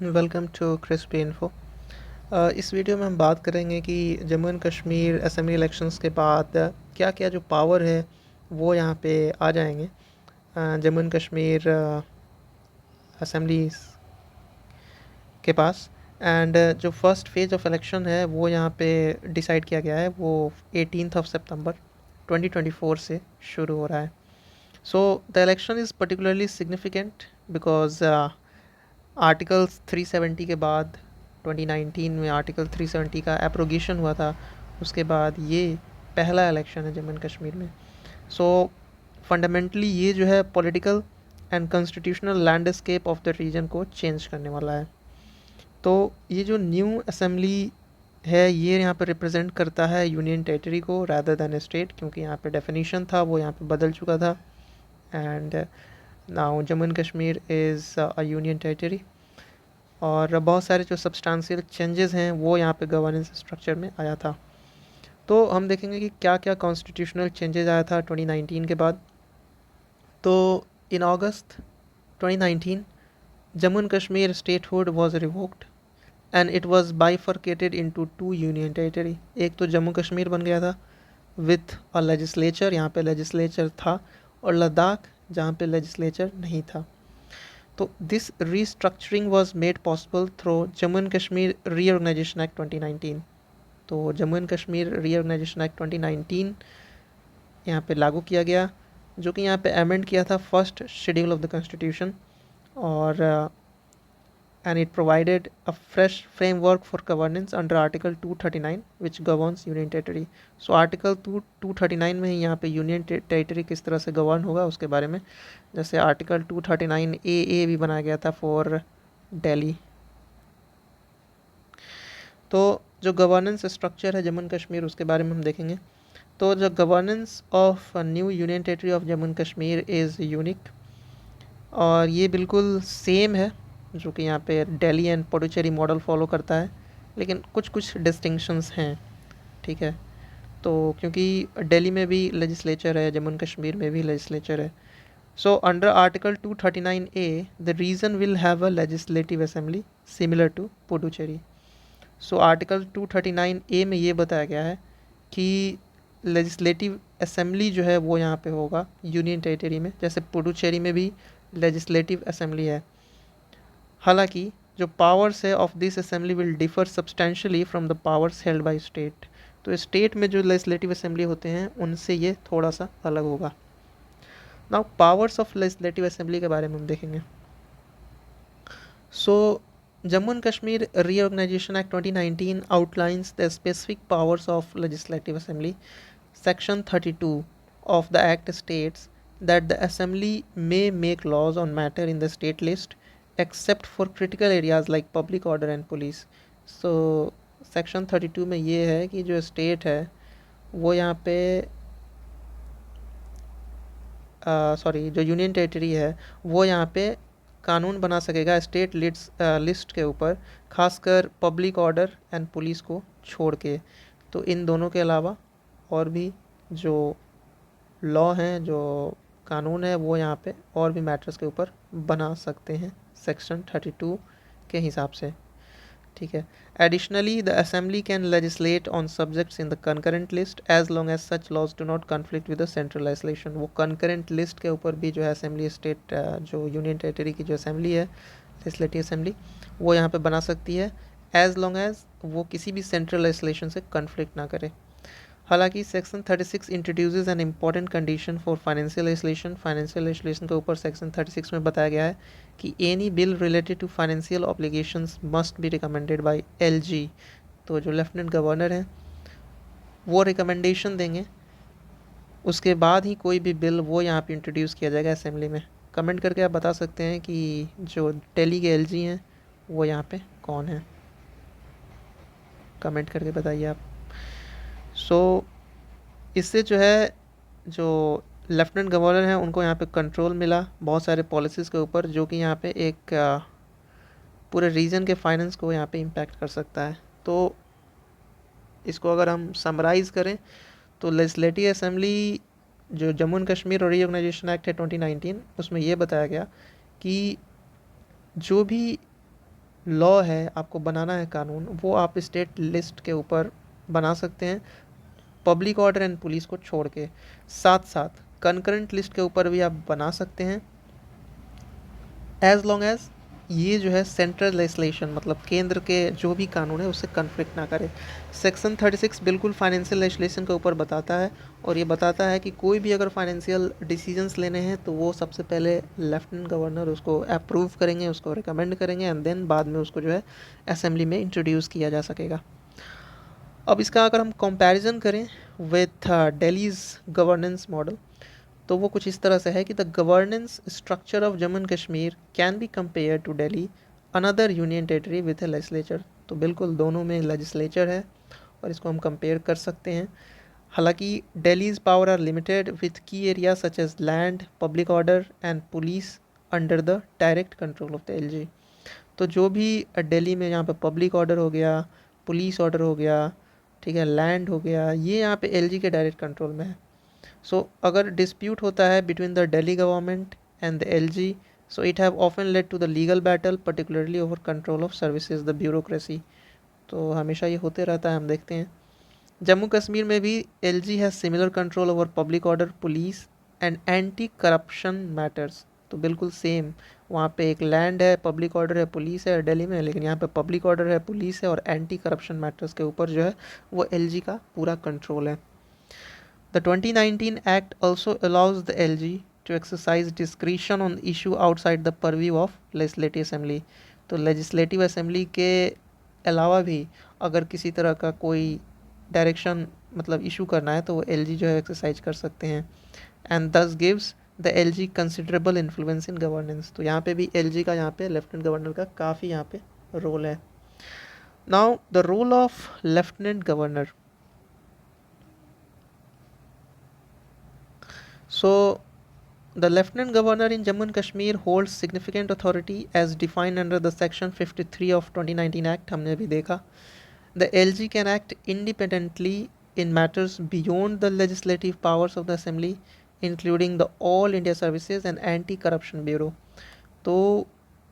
Welcome to crispy info. इस video में हम बात करेंगे कि Jammu and Kashmir assembly elections के बाद क्या क्या जो पावर है वो यहाँ पे आ जाएंगे जम्मू एंड कश्मीर असेंबलीज के पास। एंड जो फर्स्ट फेज ऑफ इलेक्शन है वो यहाँ पे डिसाइड किया गया है, वो 18th ऑफ सितंबर 2024 से शुरू हो रहा है। So the election is particularly significant because articles 370 के बाद 2019 में आर्टिकल 370 का एप्रोगेशन हुआ था। उसके बाद ये पहला इलेक्शन है जम्मू एंड कश्मीर में। सो फंडामेंटली ये जो है political and constitutional landscape of the region को चेंज करने वाला है। तो ये जो न्यू असेंबली है ये यहाँ पे रिप्रेजेंट करता है यूनियन टेरिटरी को रैदर दैन स्टेट, क्योंकि यहाँ पे डेफिनेशन था वो यहाँ पे बदल चुका था। And now Jammu and Kashmir is a union territory और बहुत सारे जो सब्सटेंशियल चेंजेस हैं वो यहाँ पे गवर्नेंस स्ट्रक्चर में आया था। तो हम देखेंगे कि क्या क्या कॉन्स्टिट्यूशनल चेंजेस आया था 2019 के बाद। तो इन अगस्त 2019 Jammu and Kashmir statehood was revoked and it was bifurcated into two union territory. एक तो जम्मू कश्मीर बन गया था विथ अ लेजिस्लेचर, यहाँ पे लेजिस्लेचर था, और लद्दाख जहाँ पे लेजिस्लेचर नहीं था। तो this restructuring was made possible through Jammu and Kashmir reorganisation act 2019। तो Jammu and Kashmir reorganisation act 2019 यहाँ पे लागू किया गया, जो कि यहाँ पे अमेंड किया था first schedule of the constitution, और and it provided a fresh framework for governance under Article 239 which governs Union Territory. So Article 239 में ही यहाँ पे यूनियन टेरिटरी किस तरह से गवर्न होगा उसके बारे में, जैसे आर्टिकल 239 ए भी बनाया गया था फॉर दिल्ली। तो जो गवर्नेंस स्ट्रक्चर है जम्मू एंड कश्मीर उसके बारे में हम देखेंगे। तो the governance of new union territory of Jammu and Kashmir is unique, और ये बिल्कुल सेम है जो कि यहाँ पे Delhi and Puducherry model follow करता है, लेकिन कुछ कुछ डिस्टिंक्शंस हैं। ठीक है, तो क्योंकि दिल्ली में भी लेजिस्लेचर है, जम्मू एंड कश्मीर में भी लेजिस्लेचर है। So under article 239A the region will have a legislative assembly similar to Puducherry. So article 239A में ये बताया गया है कि लेजिस्लेटिव असेंबली जो है वो यहाँ पे होगा यूनियन टेरिटरी में, जैसे पुडुचेरी में भी लेजिस्लेटिव असेंबली है। हालांकि जो पावर्स है of this assembly will differ substantially from the powers held by state. तो स्टेट में जो लेजिस्लेटिव असेंबली होते हैं उनसे ये थोड़ा सा अलग होगा। Now powers of legislative assembly के बारे में हम देखेंगे। सो Jammu and Kashmir Reorganization Act 2019 outlines the specific powers of Legislative Assembly. Section 32 of the Act states that the Assembly may make laws on matter in the state list except for critical areas like public order and police. So Section 32 में ये है कि जो state है वो यहाँ पे sorry जो यूनियन टेरिटरी है वो यहाँ पे कानून बना सकेगा स्टेट लिस्ट के ऊपर, खासकर पब्लिक ऑर्डर एंड पुलिस को छोड़ के। तो इन दोनों के अलावा और भी जो लॉ हैं, जो कानून है, वो यहाँ पे और भी मैटर्स के ऊपर बना सकते हैं सेक्शन 32 के हिसाब से। ठीक है, additionally the assembly can legislate on subjects in the concurrent list as long as such laws do not conflict with the central legislation. वो कंकरेंट लिस्ट के ऊपर भी जो है असेंबली स्टेट जो यूनियन टेरिटरी की जो असेंबली है लेजिस्लेटिव असेंबली वो यहाँ पे बना सकती है एज लॉन्ग एज वो किसी भी सेंट्रल लेजिस्लेशन से कन्फ्लिक्ट ना करे। हालांकि section 36 introduces an important condition for financial legislation. Financial legislation के ऊपर सेक्शन 36 में बताया गया है कि any bill related to financial obligations must be recommended by LG. तो जो लेफ्टिनेंट गवर्नर हैं वो रिकमेंडेशन देंगे, उसके बाद ही कोई भी बिल वो यहाँ पे इंट्रोड्यूस किया जाएगा असेंबली में। कमेंट करके आप बता सकते हैं कि जो दिल्ली के एलजी हैं वो यहाँ पे कौन है, कमेंट करके बताइए आप। सो इससे जो है जो लेफ्टिनेंट गवर्नर हैं उनको यहाँ पे कंट्रोल मिला बहुत सारे पॉलिसीज़ के ऊपर, जो कि यहाँ पे एक पूरे रीजन के फाइनेंस को यहाँ पे इम्पैक्ट कर सकता है। तो इसको अगर हम समराइज़ करें तो लेजिस्लेटिव असेंबली जो Jammu and Kashmir reorganisation act है 2019 उसमें ये बताया गया कि जो भी लॉ है, आपको बनाना है कानून, वो आप स्टेट लिस्ट के ऊपर बना सकते हैं, पब्लिक ऑर्डर एंड पुलिस को छोड़ के। साथ साथ कंकरेंट लिस्ट के ऊपर भी आप बना सकते हैं, एज लॉन्ग एज ये जो है सेंट्रल लेजिस्लेशन मतलब केंद्र के जो भी कानून है उससे कन्फ्लिक्ट ना करे। सेक्शन 36 बिल्कुल फाइनेंशियल लेजिस्लेशन के ऊपर बताता है, और ये बताता है कि कोई भी अगर फाइनेंशियल डिसीजंस लेने हैं तो वो सबसे पहले लेफ्टिनेंट गवर्नर उसको अप्रूव करेंगे, उसको रिकमेंड करेंगे, एंड देन बाद में उसको जो है असेंबली में इंट्रोड्यूस किया जा सकेगा। अब इसका अगर हम कंपैरिजन करें विथ दिल्लीज गवर्नेंस मॉडल, तो वो कुछ इस तरह से है कि the governance structure of Jammu and Kashmir can be compare to Delhi another union territory with a legislature. तो बिल्कुल दोनों में लेजिस्लेचर है और इसको हम कंपेयर कर सकते हैं। हालांकि Delhi's power are limited with key area such as land, public order and police under the direct control of the LG. तो जो भी दिल्ली में यहाँ पे पब्लिक ऑर्डर हो गया, पुलिस ऑर्डर हो गया, ठीक है, लैंड हो गया, ये यहाँ पे एलजी के डायरेक्ट कंट्रोल में है। सो अगर डिस्प्यूट होता है between the Delhi government and the LG, so it have often led to the legal battle particularly over control of services the bureaucracy. तो हमेशा ये होते रहता है, हम देखते हैं। जम्मू कश्मीर में भी LG has similar control over public order, police and anti corruption matters. तो बिल्कुल सेम, वहाँ पे एक लैंड है, पब्लिक ऑर्डर है, पुलिस है दिल्ली में, लेकिन यहाँ पे पब्लिक ऑर्डर है, पुलिस है, और एंटी करप्शन मैटर्स के ऊपर जो है वो एलजी का पूरा कंट्रोल है। The 2019 Act also allows the LG to exercise discretion on issue outside the purview of Legislative Assembly। तो Legislative Assembly के अलावा भी अगर किसी तरह का कोई डायरेक्शन मतलब इशू करना है तो वो LG जो है एक्सरसाइज कर सकते हैं, एंड दस gives the LG considerable influence in governance. तो यहाँ पे भी LG का यहाँ पे लेफ्टिनेंट गवर्नर का काफ़ी यहाँ पे रोल है। Now the role of lieutenant governor. So the Lieutenant Governor in Jammu and Kashmir holds significant authority as defined under the Section 53 of 2019 Act, हमने अभी देखा। The LG can act independently in matters beyond the legislative powers of the Assembly, including the All India Services and Anti-Corruption Bureau। तो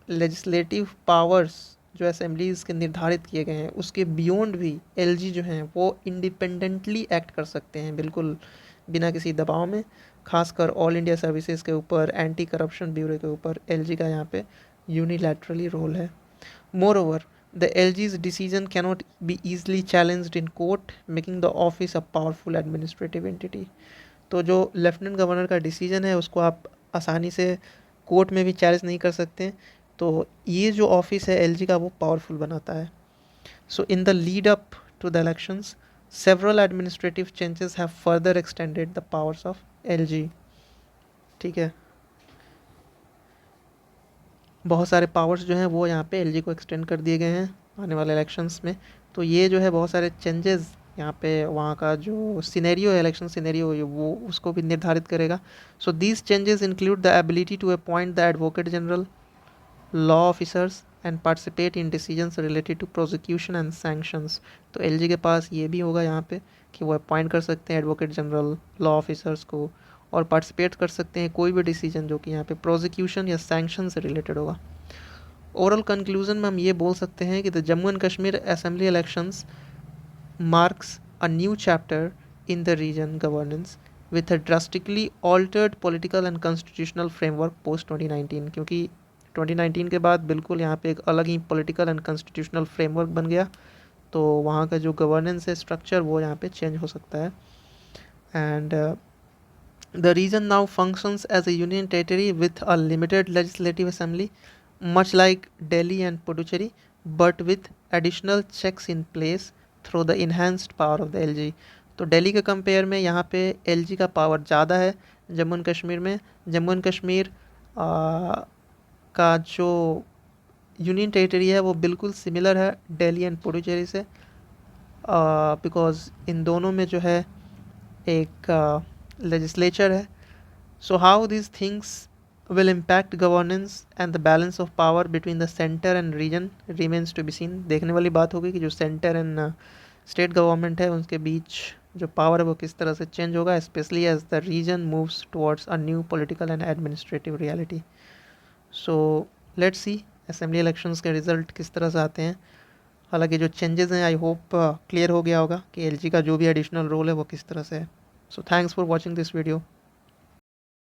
legislative powers जो assemblies के निर्धारित किए गए हैं उसके बियॉन्ड भी एलजी जो हैं वो इंडिपेंडेंटली एक्ट कर सकते हैं, बिल्कुल बिना किसी दबाव में। खासकर ऑल इंडिया सर्विसेज के ऊपर, एंटी करप्शन ब्यूरो के ऊपर एलजी का यहाँ पे यूनिलैटरली रोल है। Moreover the LG's decision cannot be easily challenged in court, making the office a powerful administrative entity. तो जो लेफ्टिनेंट गवर्नर का डिसीजन है उसको आप आसानी से कोर्ट में भी चैलेंज नहीं कर सकते, तो ये जो ऑफिस है एलजी का वो पावरफुल बनाता है। So in the lead up to the elections several administrative changes have further extended the powers of LG। ठीक है, बहुत सारे पावर्स जो हैं वो यहाँ पे एलजी को एक्सटेंड कर दिए गए हैं आने वाले इलेक्शंस में। तो ये जो है बहुत सारे चेंजेस यहाँ पे वहाँ का जो सिनेरियो है, इलेक्शन सिनेरियो वो उसको भी निर्धारित करेगा। So these changes include the ability to appoint the advocate general, law officers and participate in decisions related to prosecution and sanctions. तो एलजी के पास ये भी होगा यहाँ पे कि वो अपॉइंट कर सकते हैं एडवोकेट जनरल, लॉ ऑफिसर्स को, और पार्टिसिपेट कर सकते हैं कोई भी डिसीजन जो कि यहाँ पे प्रोसिक्यूशन या सैंक्शन से रिलेटेड होगा। ओवरऑल कंक्लूजन में हम ये बोल सकते हैं कि the Jammu and Kashmir assembly elections marks a new chapter in the region governance with a drastically altered political and constitutional framework post 2019। क्योंकि 2019 के बाद बिल्कुल यहाँ पे एक अलग ही पॉलिटिकल एंड कॉन्स्टिट्यूशनल फ्रेमवर्क बन गया, तो वहाँ का जो गवर्नेंस है स्ट्रक्चर वो यहाँ पे चेंज हो सकता है। And the region now functions as a union territory with a limited legislative assembly much like Delhi and Puducherry, but with additional checks in place through the enhanced power of the LG. तो दिल्ली के compare में यहाँ पे LG का power ज़्यादा है Jammu and Kashmir में। Jammu and Kashmir का जो यूनियन टेरेटरी है वो बिल्कुल सिमिलर है दिल्ली एंड पुडुचेरी से, बिकॉज इन दोनों में जो है एक लेजिस्लेचर है। So how these things will impact governance and the balance of power between the center and region remains to be seen। देखने वाली बात होगी कि जो सेंटर एंड स्टेट गवर्नमेंट है उनके बीच जो पावर है वो किस तरह से चेंज होगा, specially as the region moves towards a new political and administrative reality. So let's see assembly elections के रिज़ल्ट किस तरह से आते हैं। हालांकि जो चेंजेस हैं आई होप क्लियर हो गया होगा कि एलजी का जो भी एडिशनल रोल है वो किस तरह से है। So thanks for watching this video.